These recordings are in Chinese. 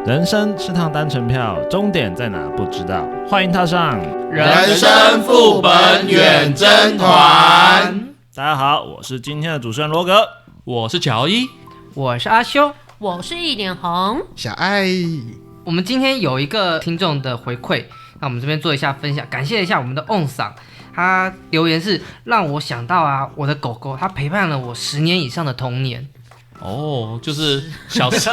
人生是趟单程票，终点在哪不知道，欢迎踏上人生副本远征团。大家好，我是今天的主持人罗格，我是乔伊，我是阿修，我是一点红，小爱。我们今天有一个听众的回馈，那我们这边做一下分享，感谢一下我们的 on 桑，他留言是让我想到啊，我的狗狗它陪伴了我10年以上的童年。哦，就是小时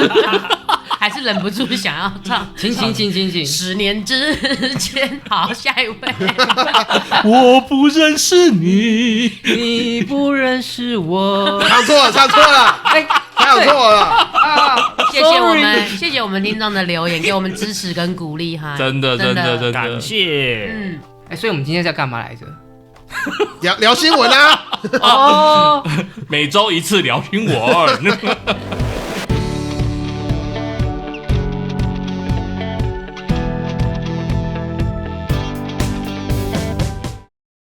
还是忍不住想要唱。请10年之前，好，下一位。我不认识你，你不认识我。唱错了，唱错了，唱错了啊！谢谢我们听众的留言，给我们支持跟鼓励哈。真的感谢。所以我们今天是要干嘛来着？聊新闻啊！哦，每周一次聊新闻。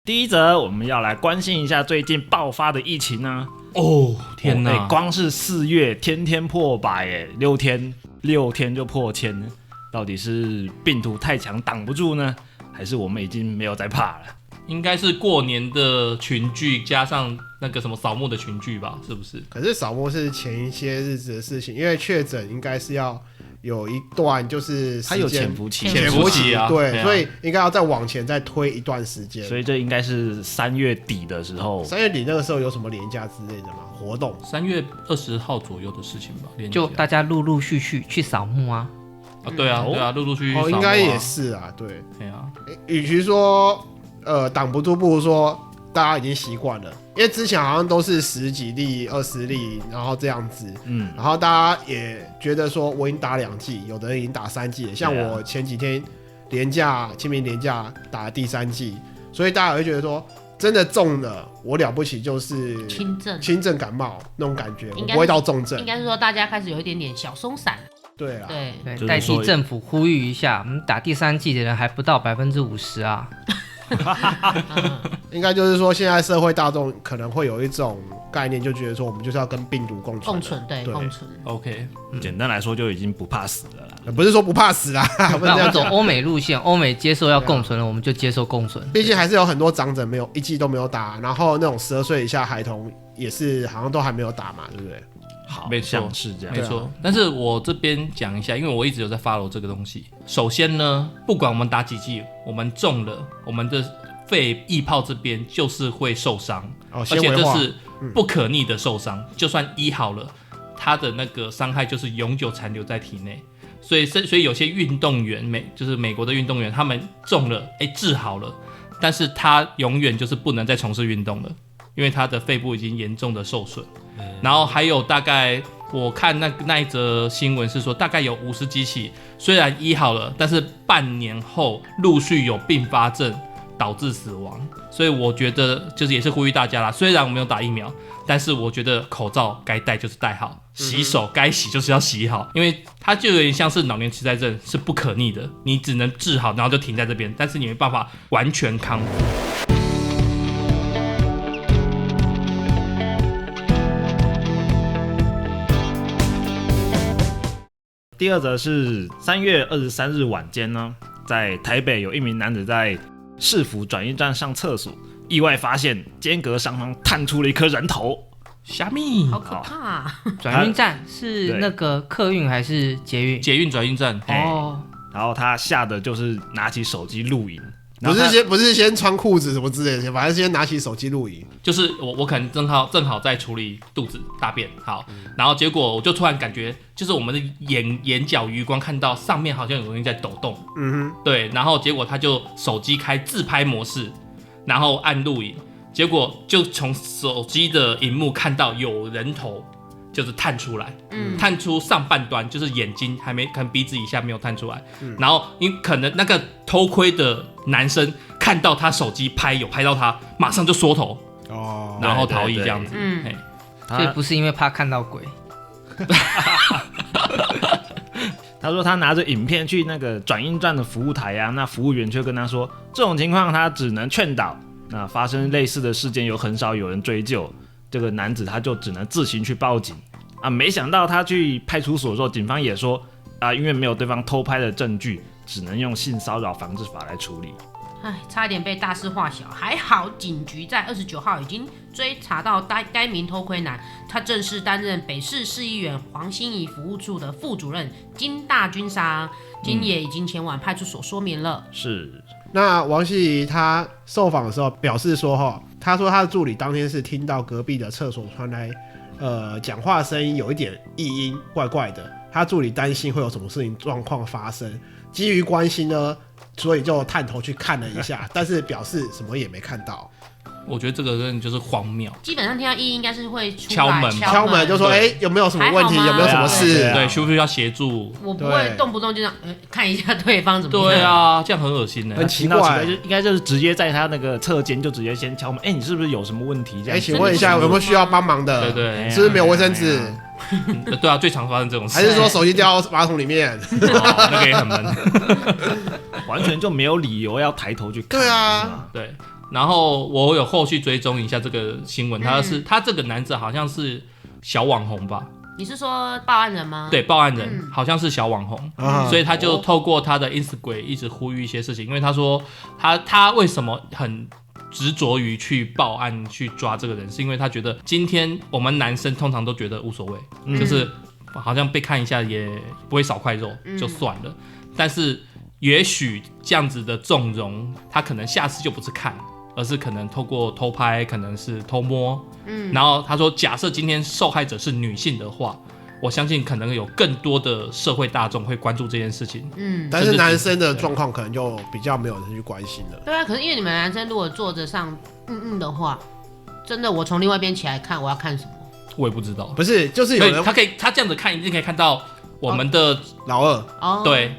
第一则，我们要来关心一下最近爆发的疫情啊！哦，天哪！光是4月天天破百，6天就破1000，到底是病毒太强挡不住呢，还是我们已经没有在怕了？应该是过年的群聚加上那个什么扫墓的群聚吧，是不是？可是扫墓是前一些日子的事情，因为确诊应该是要有一段就是它有潜伏期，啊，对，所以应该要再往前再推一段时间。所以这应该是3月底的时候。3月底那个时候有什么连假之类的吗？活动？3月20号左右的事情吧，就大家陆陆续续去扫墓啊。对啊，陆陆续续扫墓啊。应该也是啊，对。对啊，与其说挡不住，不如说大家已经习惯了，因为之前好像都是10几例、20例，然后这样子，然后大家也觉得说我已经打2剂，有的人已经打3剂了，像我前几天清明连假打了第3剂，所以大家也会觉得说，真的中了，我了不起就是轻症感冒那种感觉，我不会到重症。应该是说大家开始有一点点小松散。对啊，对，代替政府呼吁一下，我们打第3剂的人还不到50%啊。应该就是说，现在社会大众可能会有一种概念，就觉得说我们就是要跟病毒共存。对，共存。OK，简单来说就已经不怕死了啦。不是说不怕死啦，不是这样走欧美路线，欧美接受要共存了，我们就接受共存。毕竟还是有很多长者没有1剂都没有打，然后那种12岁以下孩童也是好像都还没有打嘛，对不对？好，没错，是这样，没错。但是我这边讲一下，因为我一直有在 follow 这个东西。首先呢，不管我们打几剂，我们中了，我们的肺液泡这边就是会受伤，而且这是不可逆的受伤。就算医好了，它的那个伤害就是永久残留在体内。所以有些运动员，就是美国的运动员，他们中了，治好了，但是他永远就是不能再从事运动了，因为他的肺部已经严重的受损。然后还有大概我看那一则新闻是说，大概有50几起，虽然医好了，但是半年后陆续有并发症导致死亡。所以我觉得就是也是呼吁大家啦，虽然我没有打疫苗，但是我觉得口罩该戴就是戴好，洗手该洗就是要洗好，因为它就有点像是老年痴呆症，是不可逆的，你只能治好，然后就停在这边，但是你没办法完全康复。第二则是3月23日晚间呢，在台北有一名男子在市府转运站上厕所，意外发现间隔上方探出了一颗人头。虾米，好可怕！转运站是那个客运还是捷运？捷运转运站。哦，然后他吓得就是拿起手机录影。不是先穿裤子什么之类的，反正先拿起手机录影。就是我可能正好在处理肚子大便，好，然后结果我就突然感觉，就是我们的眼角余光看到上面好像有东西在抖动，对，然后结果他就手机开自拍模式，然后按录影，结果就从手机的荧幕看到有人头。就是探出来，探出上半端，就是眼睛还没，可能鼻子以下没有探出来，然后因为可能那个偷窥的男生看到他手机有拍到他，马上就缩头，然后逃逸这样子，所以不是因为怕看到鬼。他说他拿着影片去那个转运站的服务台啊，那服务员却跟他说，这种情况他只能劝导，那发生类似的事件又很少有人追究，这个男子他就只能自行去报警啊。没想到他去派出所的时候，警方也说因为没有对方偷拍的证据，只能用性骚扰防治法来处理。差一点被大事化小，还好警局在29号已经追查到该名偷窥男，他正是担任北市市议员黄心怡服务处的副主任金大军商，今也已经前往派出所说明了。是。那王心怡他受访的时候表示说，他说他的助理当天是听到隔壁的厕所传来讲话声音有一点异音，怪怪的，他助理担心会有什么事情状况发生，基于关心呢，所以就探头去看了一下，但是表示什么也没看到。我觉得这个人就是荒谬。基本上听到异音应该是会出来敲门就说有没有什么问题，有没有什么事，对，需不需要协助？我不会动不动就这样看一下对方怎么样。对啊，这样很恶心很奇怪，应该就是直接在他那个侧间就直接先敲门，你是不是有什么问题？这样，请问一下有没有需要帮忙的？对，是不是没有卫生纸？对啊，最常发生这种事。还是说手机掉马桶里面？那个也很闷，完全就没有理由要抬头去看。对啊，对。然后我有后续追踪一下这个新闻，他这个男子好像是小网红吧？你是说报案人吗？对，报案人好像是小网红，所以他就透过他的 Instagram 一直呼吁一些事情，因为他说他为什么很执着于去报案去抓这个人，是因为他觉得今天我们男生通常都觉得无所谓，就是好像被看一下也不会少块肉就算了，但是也许这样子的纵容，他可能下次就不是看，而是可能透过偷拍，可能是偷摸。然后他说，假设今天受害者是女性的话，我相信可能有更多的社会大众会关注这件事情。但是男生的状况可能就比较没有人去关心了。对啊，可是因为你们男生如果坐着上的话，真的我从另外一边起来看，我要看什么？我也不知道。不是，就是有人他这样子看，一定可以看到我们的老二。对。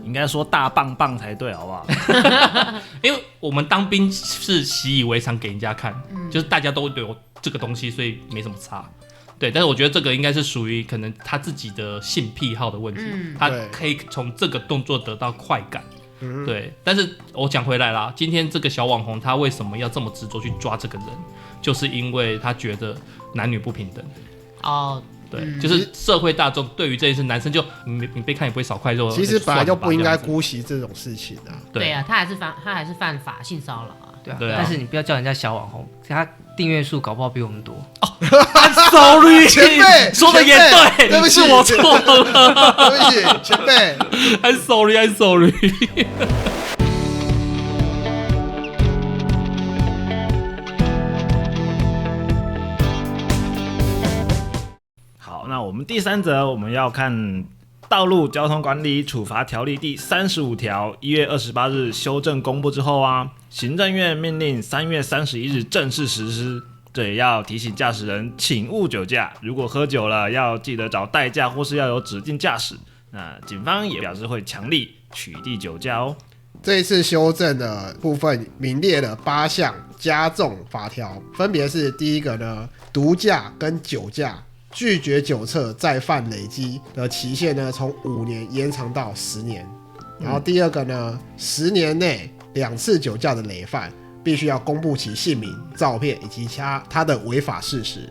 应该说大棒棒才对，好不好？因为我们当兵是习以为常给人家看，就是大家都有这个东西，所以没什么差。对，但是我觉得这个应该是属于可能他自己的性癖好的问题，他可以从这个动作得到快感。对，但是我讲回来啦，今天这个小网红他为什么要这么执着去抓这个人，就是因为他觉得男女不平等。对，就是社会大众对于这件事，男生就你被看也不会少块肉。其实本来就不应该姑息这种事情啊。对啊，他还是犯法性骚扰啊。对啊，但是你不要叫人家小网红，他订阅数搞不好比我们多。Sorry， 前辈说的也对，对不起，我错了，对不起，前辈。I'm sorry。那我们第三则，我们要看《道路交通管理处罚条例》第35条，1月28日修正公布之后行政院命令3月31日正式实施。这也要提醒驾驶人请勿酒驾，如果喝酒了，要记得找代驾或是要有指定驾驶。那警方也表示会强力取缔酒驾哦。这一次修正的部分名列了8项加重罚条，分别是第一个呢，毒驾跟酒驾。拒绝酒测再犯累积的期限呢，从5年延长到10年。然后第二个呢，10年内2次酒驾的累犯，必须要公布其姓名、照片以及他的违法事实。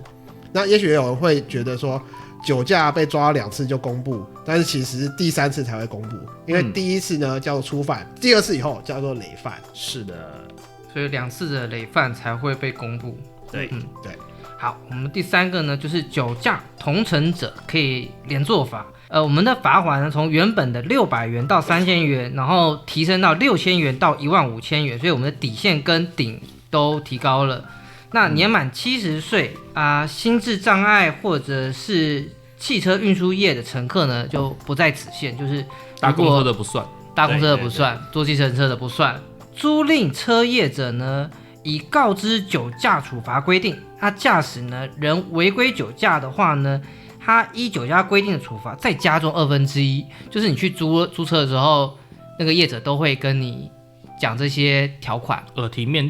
那也许有人会觉得说，酒驾被抓2次就公布，但是其实第3次才会公布，因为第1次呢叫做初犯，第2次以后叫做累犯。是的，所以2次的累犯才会被公布。对，对。好，我们第3个呢，就是酒驾同乘者可以连坐罚。我们的罚款呢，从原本的600元到3000元，然后提升到6000元到15000元，所以我们的底线跟顶都提高了。那年满70岁心智障碍或者是汽车运输业的乘客呢，就不在此限，就是搭公车的不算，搭公车的不算，坐计程车的不算。租赁车业者呢，以告知酒驾处罚规定，他驾驶呢人违规酒驾的话呢，他依酒驾规定的处罚再加重1/2，就是你去租车的时候，那个业者都会跟你讲这些条款，耳提面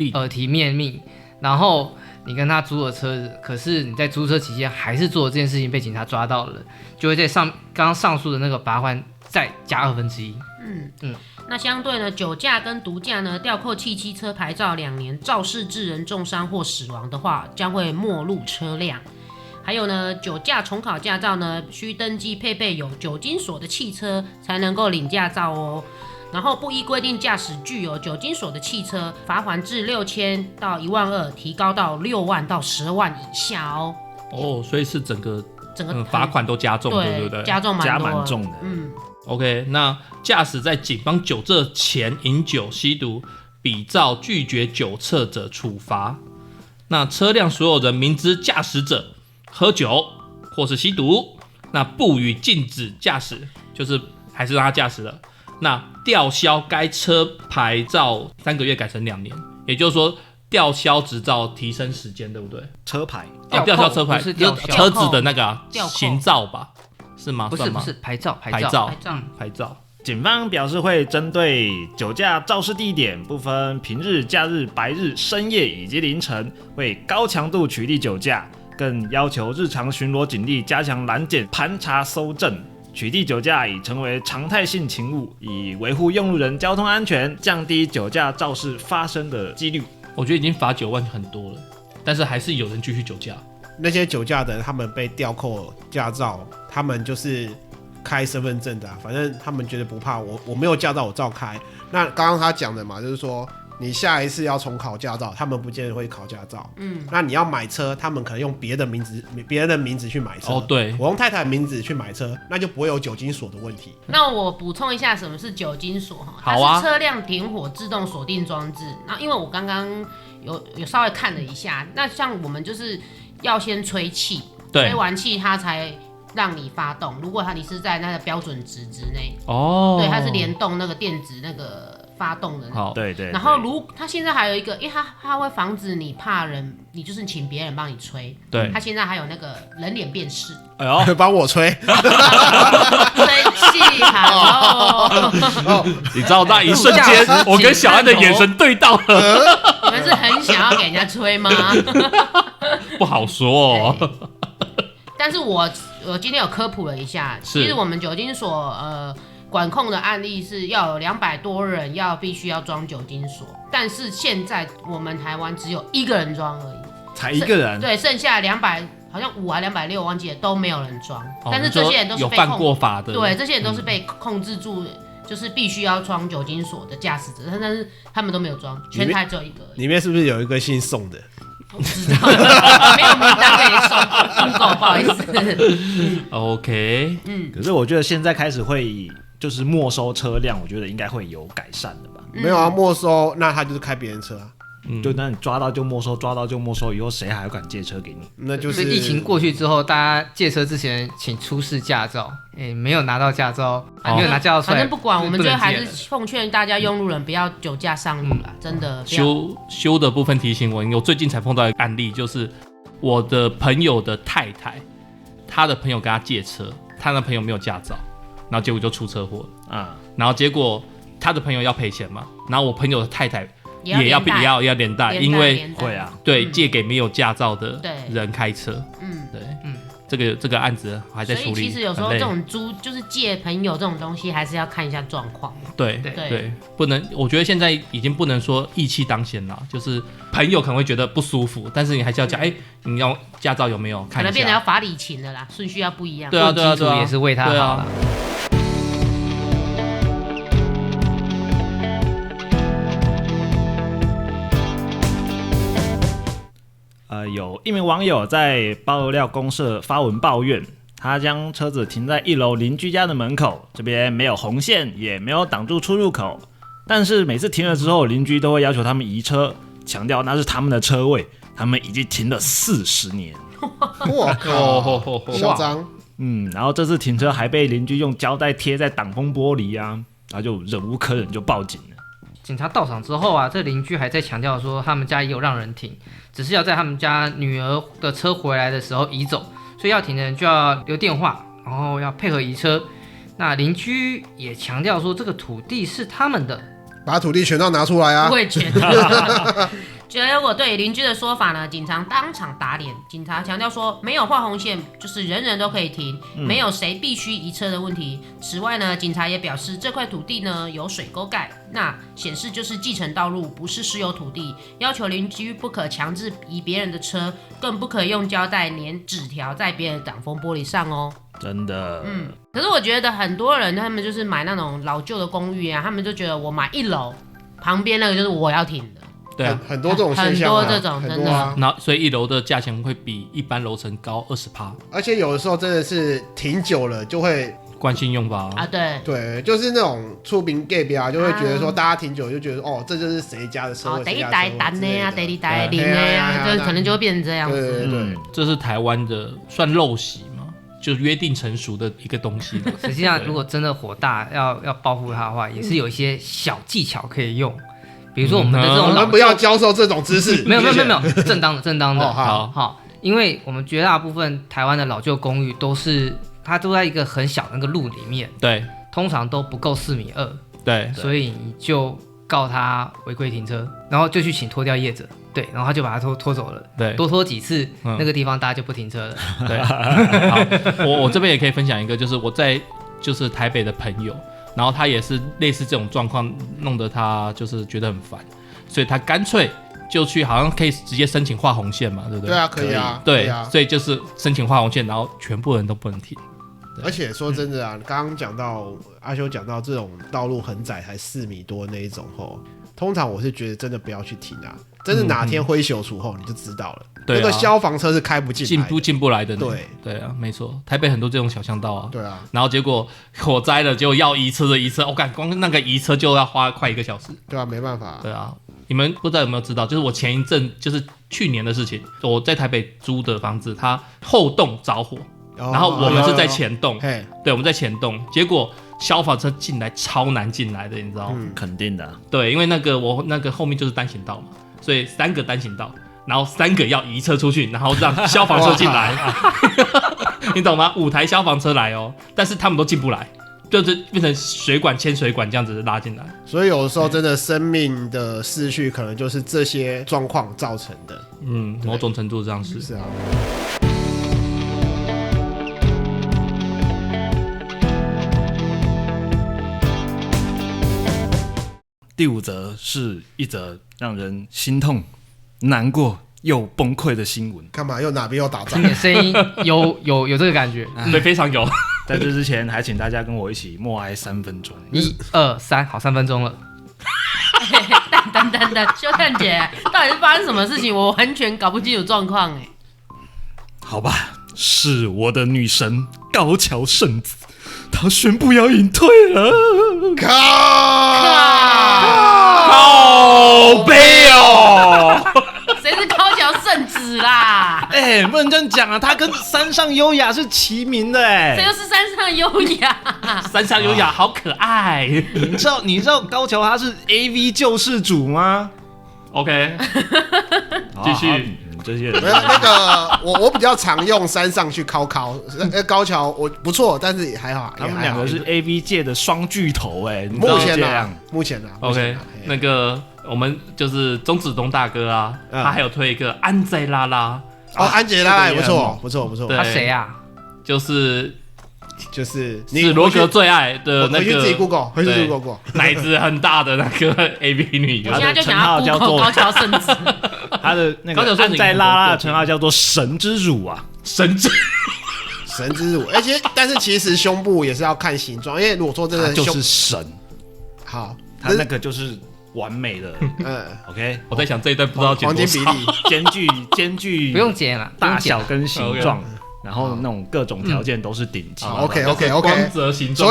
命，然后你跟他租了车子，可是你在租车期间还是做了这件事情，被警察抓到了，就会在刚刚上述的那个罚款再加1/2。那相对呢，酒驾跟毒驾呢，吊扣汽机车牌照2年，肇事致人重伤或死亡的话，将会没入车辆。还有呢，酒驾重考驾照呢，需登记配备有酒精锁的汽车才能够领驾照哦。然后不依规定驾驶具有酒精锁的汽车，罚款至6000到12000，提高到6万到10万以下哦。哦，所以是整个罚款都加重，对不对？加重蛮重的。OK， 那驾驶在警方酒测前饮酒吸毒，比照拒绝酒测者处罚。那车辆所有人明知驾驶者喝酒或是吸毒，那不予禁止驾驶，就是还是让他驾驶了。那吊销该车牌照3个月改成2年，也就是说吊销执照提升时间，对不对？车牌吊销车牌不是吊销车子的那个行照吧？是吗？不是牌照。警方表示会针对酒驾肇事地点不分平日、假日、白日、深夜以及凌晨，会高强度取缔酒驾，更要求日常巡逻警力加强拦检、盘查、搜证。取缔酒驾已成为常态性勤务，以维护用路人交通安全，降低酒驾肇事发生的几率。我觉得已经罚9万很多了，但是还是有人继续酒驾。那些酒驾的人，他们被吊扣驾照，他们就是开身份证的反正他们觉得不怕，我没有驾照我照开。那刚刚他讲的嘛，就是说你下一次要重考驾照，他们不见得会考驾照。那你要买车，他们可能用别人的名字去买车。哦，对，我用太太的名字去买车，那就不会有酒精锁的问题。那我补充一下，什么是酒精锁哈？好啊，它是车辆点火自动锁定装置。那因为我刚刚有稍微看了一下，那像我们就是要先吹气，吹完气它才让你发动。如果你是在那个标准值之内，对，它是联动那个电子那个发动的那个。对。然后它现在还有一个，因为它会防止你怕人，你就是请别人帮你吹。对，它现在还有那个人脸辨识。哎呦，帮我吹，吹气好。你知道那一瞬间，我跟小安的眼神对到了。你们是很想要给人家吹吗？不好说哦。但是我今天有科普了一下，其实我们酒精锁管控的案例是要有200多人必须要装酒精锁，但是现在我们台湾只有1个人装而已，才1个人，对，剩下200好像5还260，我忘记了，都没有人装。但是这些人都是有犯过法的，对，这些人都是被控制住，就是必须要装酒精锁的驾驶者，但是他们都没有装，全台只有1个而已。里面是不是有一个姓宋的？不知道，没有名单可以送狗，不好意思。OK， 可是我觉得现在开始会就是没收车辆，我觉得应该会有改善的吧。没有啊，没收那他就是开别人车啊。就那你抓到就没收，抓到就没收，以后谁还敢借车给你？那就是疫情过去之后，大家借车之前请出示驾照，没有拿到驾照，没有拿驾照出来，反正不管，我们就还是奉劝大家用路人不要酒驾上路啦，真的。修的部分提醒我最近才碰到一个案例，就是我的朋友的太太，他的朋友跟他借车，他的朋友没有驾照，然后结果就出车祸了啊，然后结果他的朋友要赔钱嘛，然后我朋友的太太也要连带，因为会啊，对，借给没有驾照的人开车，对，这个案子还在处理。所以其实有时候这种就是借朋友这种东西，还是要看一下状况。对，不能，我觉得现在已经不能说义气当先了，就是朋友可能会觉得不舒服，但是你还是要讲，你要驾照有没有看一下，可能变得要法理情的啦，顺序要不一样。对啊，也是为他好啦。有一名网友在爆料公社发文抱怨，他将车子停在1楼邻居家的门口，这边没有红线，也没有挡住出入口，但是每次停了之后，邻居都会要求他们移车，强调那是他们的车位，他们已经停了40年。我靠，嚣张！然后这次停车还被邻居用胶带贴在挡风玻璃啊，然后就忍无可忍就报警了。警察到场之后啊，这邻居还在强调说他们家也有让人停，只是要在他们家女儿的车回来的时候移走，所以要停的人就要留电话，然后要配合移车。那邻居也强调说这个土地是他们的，把土地权状拿出来啊！我也觉得，结果对邻居的说法呢，警察当场打脸。警察强调说，没有画红线，就是人人都可以停，没有谁必须移车的问题。此外呢，警察也表示，这块土地呢有水沟盖，那显示就是继承道路，不是私有土地，要求邻居不可强制移别人的车，更不可用胶带粘纸条在别人的挡风玻璃上哦。真的，可是我觉得很多人他们就是买那种老旧的公寓啊，他们就觉得我买1楼旁边那个就是我要停的。对啊，很多这种现象、啊，很多这种真的啊。然后所以1楼的价钱会比一般楼层高20%，而且有的时候真的是停久了就会惯性用法啊，对，就是那种出名 gay 啊，就会觉得说大家停久了就觉得哦，这就是谁家的车，第一代单的呀，第一代零的呀，就可能就会变成这样子。对，这是台湾的算陋习嘛，就约定成熟的一个东西。实际上，如果真的火大要报复他的话，也是有一些小技巧可以用。比如说我们的这种我们不要教授这种知识，没有，正当的，好，因为我们绝大部分台湾的老旧公寓它都在一个很小的那个路里面，对，通常都不够4.2米，对，所以你就告他违规停车，然后就去请拖吊业者，对，然后他就把他拖走了，对，多拖几次，那个地方大家就不停车了，对，好，我这边也可以分享一个，就是我在就是台北的朋友。然后他也是类似这种状况，弄得他就是觉得很烦，所以他干脆就去，好像可以直接申请画红线嘛，对不对？对啊，可以啊，对啊，所以就是申请画红线，然后全部人都不能停。而且说真的啊，刚刚讲到阿修讲到这种道路很窄，才4米多那一种吼，通常我是觉得真的不要去停啊，真的哪天灰朽除后你就知道了。对、啊，那个消防车是开不进来的，进不来的。对啊，没错，台北很多这种小巷道啊。对啊，然后结果火灾了，结果要移车的移车，我感光那个移车就要花快1个小时。对啊，没办法。对啊，你们不知道有没有知道，就是我前一阵就是去年的事情，我在台北租的房子，它后栋着火，然后我们是在前栋，对，我们在前栋，结果消防车进来超难进来的，你知道吗？肯定的。对，因为我那个后面就是单行道嘛，所以3个单行道。然后3个要移车出去，然后让消防车进来，你懂吗？5台消防车来哦，但是他们都进不来，就是变成水管牵水管这样子拉进来。所以有的时候真的生命的逝去，可能就是这些状况造成的。某种程度上是啊。第5则是一则让人心痛、难过又崩溃的新闻。干嘛？又哪边又打仗？你的声音有这个感觉，对，非常有。在这之前，还请大家跟我一起默哀3分钟。1、2、3，好，3分钟了。等，修蛋姐，到底是发生什么事情？我完全搞不清楚状况哎。好吧，是我的女神高桥圣子，她宣布要隐退了。靠背哦！谁是高桥圣子啦？不能这样讲啊，她跟山上优雅是齐名的谁又是山上优雅？山上优雅好可爱。你知道高桥她是 AV 救世主吗 ？OK， 继续。这些没有那个，我比较常用山上去高桥我不错，但是也还好。他们2个是 AV 界的双巨头目前 OK， 那个我们就是钟子东大哥啊，他还有推一个安吉拉拉。安吉拉拉也不错。他谁啊？就是罗格最爱的那个，回去自己 Google， 奶子很大的那个 AV 女优，我现在就想要 Google 高桥圣子。他的那个安在拉拉的称号叫做神之乳啊，神之乳。但是其实胸部也是要看形状，因为如果说真的就是神，好，他那个就是完美的。OK， 我在想这一段不知道黄金比例，兼具不用剪了，大小跟形状。然后那种各种条件都是顶级。OK， 光泽形状，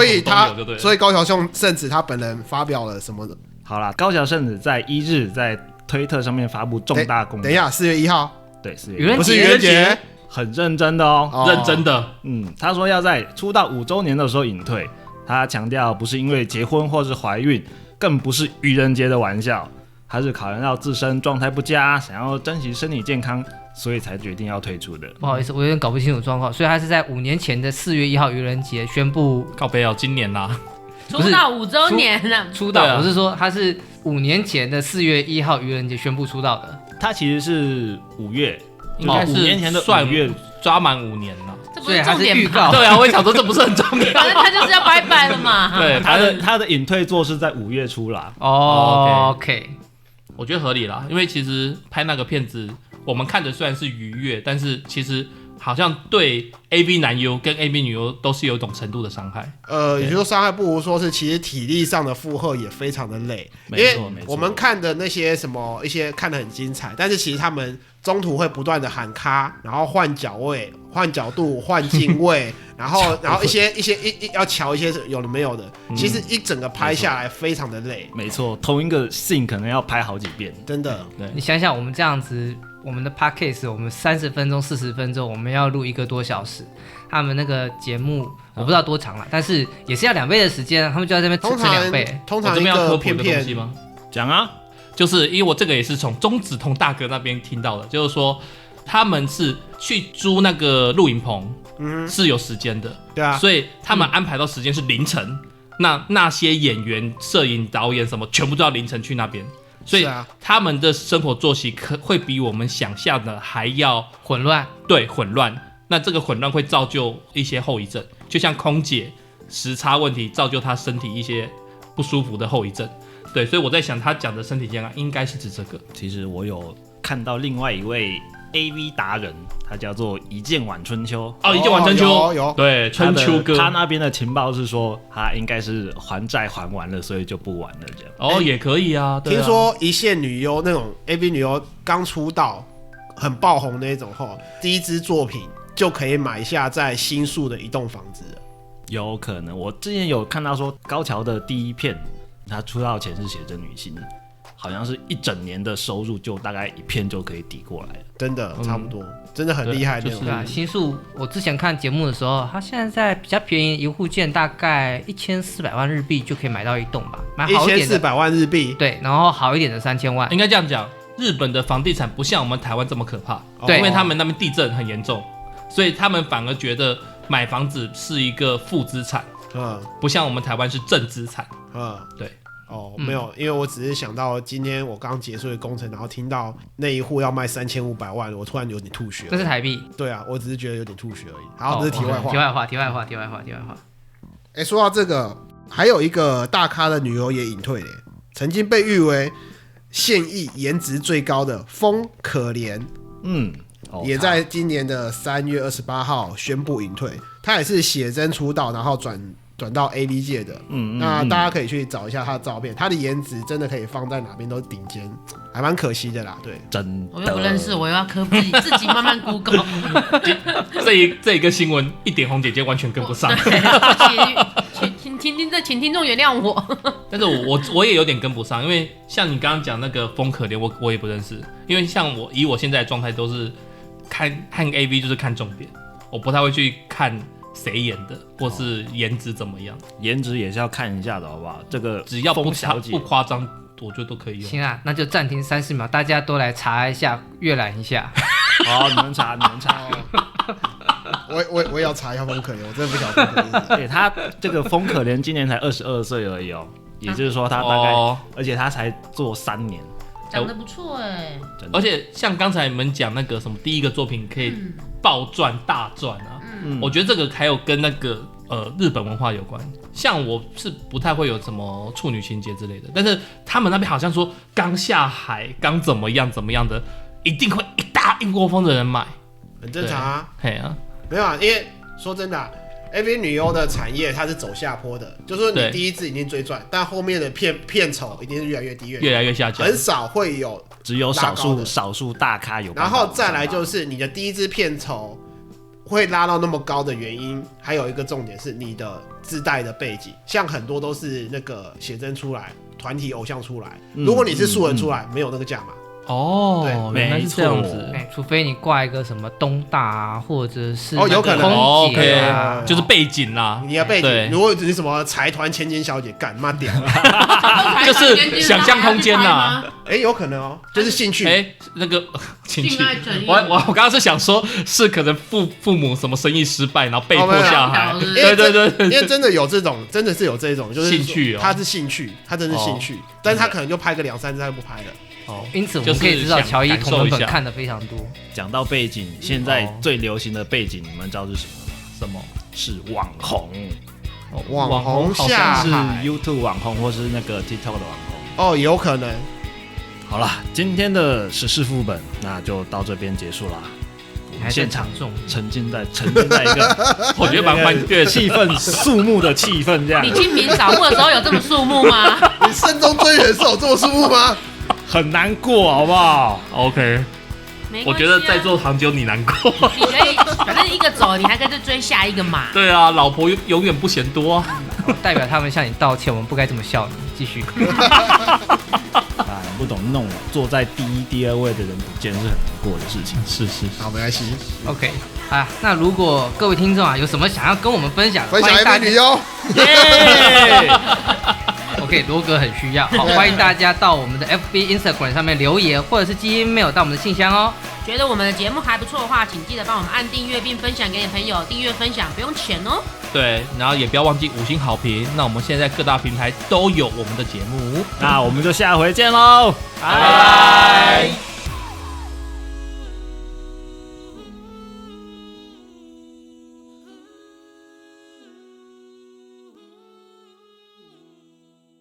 所以高桥圣子他本人发表了什么？好啦，高桥圣子在1日在推特上面发布重大公告。等一下，4月1号，对，4月1号，不是愚人节，很认真的哦，认真的。他说要在出道5周年的时候隐退。他强调不是因为结婚或是怀孕，更不是愚人节的玩笑，他是考量到自身状态不佳，想要珍惜身体健康。所以才决定要退出的。不好意思，我有点搞不清楚状况。所以他是在5年前的4月1号愚人节宣布告别哦，今年啦，出道5周年了。出道，我是说他是5年前的4月1号愚人节宣布出道的。它其实是5月，应该是5年前的算5月抓满5年了。这不所以还是重点是预告吧？对啊，我也想说这不是很重要。反正他就是要拜拜了嘛。对，它的隐退作是在5月初啦。哦 ，OK，我觉得合理啦，因为其实拍那个片子，我们看的虽然是愉悦，但是其实好像对 AV 男优跟 AV 女优都是有一种程度的伤害。也就是说伤害不如说是其实体力上的负荷也非常的累，因为没错没错我们看的那些什么一些看得很精彩，但是其实他们中途会不断的喊卡，然后换脚位、换角度、换镜位，然后一些要瞧一些有的没有的，其实一整个拍下来非常的累，没错，同一个 scene 可能要拍好几遍。真的。对，你想想我们这样子，我们的 podcast 我们30分钟、40分钟，我们要录1个多小时，他们那个节目我不知道多长了，但是也是要2倍的时间，他们就在这边通吃2倍。常一我这边要科个普一片片个东西吗？讲啊，就是因为我这个也是从中子通大哥那边听到的，就是说他们是去租那个录影棚，是有时间的，对啊，所以他们安排到时间是凌晨。那些演员、摄影、导演什么，全部都要凌晨去那边，所以是啊他们的生活作息会比我们想象的还要混乱。对混乱。那这个混乱会造就一些后遗症，就像空姐时差问题造就她身体一些不舒服的后遗症。对，所以我在想他讲的身体健康应该是指这个。其实我有看到另外一位 AV 达人，他叫做一剑晚春秋。哦，一剑晚春秋，有对，春秋哥，他那边的情报是说，他应该是还债还完了，所以就不玩了这样。哦，也可以啊。对啊听说一线女优那种 AV 女优刚出道很爆红那种后，第一支作品就可以买下在新宿的一栋房子了。有可能，我之前有看到说高桥的第一片，他出道前是写真女星，好像是一整年的收入就大概一片就可以抵过来了。真的差不多，真的很厉害那种。就是对啊，新宿我之前看节目的时候，它现在在比较便宜，一户建大概1400万日币就可以买到一栋吧，买好一点的1400万日币，对，然后好一点的3000万。应该这样讲，日本的房地产不像我们台湾这么可怕，对因为他们那边地震很严重，所以他们反而觉得买房子是一个负资产，不像我们台湾是正资产。对。哦，没有，因为我只是想到今天我刚结束的工程，然后听到那一户要卖3500万，我突然有点吐血。这是台币。对啊，我只是觉得有点吐血而已。好，这是题外话。题外话。说到这个，还有一个大咖的女优也隐退了，曾经被誉为现役颜值最高的风可怜，也在今年的3月28号宣布隐退。她也是写真出道，然后转到 AV 界的，那大家可以去找一下他的照片，他的颜值真的可以放在哪边都是顶尖，还蛮可惜的啦。对，真的，我又不认识，我又要科普自己慢慢 Google。这一个新闻一点红姐姐完全跟不上，请听众原谅我。但是我也有点跟不上，因为像你刚刚讲那个风可怜，我也不认识，因为像以我现在的状态都是看 AV 就是看重点，我不太会去看谁演的，或是颜值怎么样，颜值也是要看一下的，好不好？这个只要风小姐不夸张，我觉得都可以用。行啊，那就暂停30秒，大家都来查一下，阅览一下。好，你们查。我也要查一下风可怜，我真的不晓得风可怜。对，他这个风可怜今年才22岁而已哦，也就是说他大概，而且他才做3年，长得不错哎。而且像刚才你们讲那个什么第一个作品可以暴赚大赚啊，我觉得这个还有跟那个日本文化有关。像我是不太会有什么处女情节之类的，但是他们那边好像说刚下海刚怎么样的，一定会一窝蜂的人买，很正常啊。嘿啊，没有啊，因为说真的AV 女优的产业它是走下坡的，就是说你第一支一定最赚，但后面的片酬一定是越来越低，越来越下降，很少会有，只有少数大咖有。然后再来就是你的第一支片酬会拉到那么高的原因，还有一个重点是你的自带的背景，像很多都是那个写真出来，团体偶像出来，如果你是素人出来，没有那个价码。哦，对，原来是这样子。除非你挂一个什么东大啊，或者是有可能空姐啊，就是背景啦。你的背景，如果你什么财团千金小姐，干妈屌，就是想象空间呐。有可能哦，就是兴趣。那个兴趣。我刚刚是想说，是可能父母什么生意失败，然后被迫下海。对，因为真的有这种，真的是有这种，就是兴趣哦，他是兴趣，他真是兴趣，但是他可能就拍个2-3支他就不拍了。因此我们可以知道乔伊同人本看的非常多。讲到背景，现在最流行的背景，你们知道是什么？什么？是网红。网红好下像是海 YouTube 网红，或是那个 TikTok 的网红。哦，有可能。好了，今天的时事副本那就到这边结束啦。我们现场沉浸在一个我觉得蛮欢悦，气氛肃穆的气氛这样。你清明扫墓的时候有这么肃穆吗？你慎终追远是有这么肃穆吗？很难过，好不好 ？OK，我觉得在座堂只有你难过。你可以，反正一个走，你还可以再追下一个嘛。对啊，老婆永远不嫌多啊。代表他们向你道歉，我们不该这么笑你。继续。不懂弄了，坐在第一、第二位的人不见是很难过的事情。是，好，没关系。OK， 那如果各位听众有什么想要跟我们分享，分享一美女哟。OK， 罗格很需要。好，欢迎大家到我们的 FB、Instagram 上面留言，或者是寄 email 到我们的信箱哦。觉得我们的节目还不错的话，请记得帮我们按订阅并分享给你朋友。订阅分享不用钱哦。对，然后也不要忘记5星好评。那我们现在各大平台都有我们的节目，那我们就下回见喽，拜拜。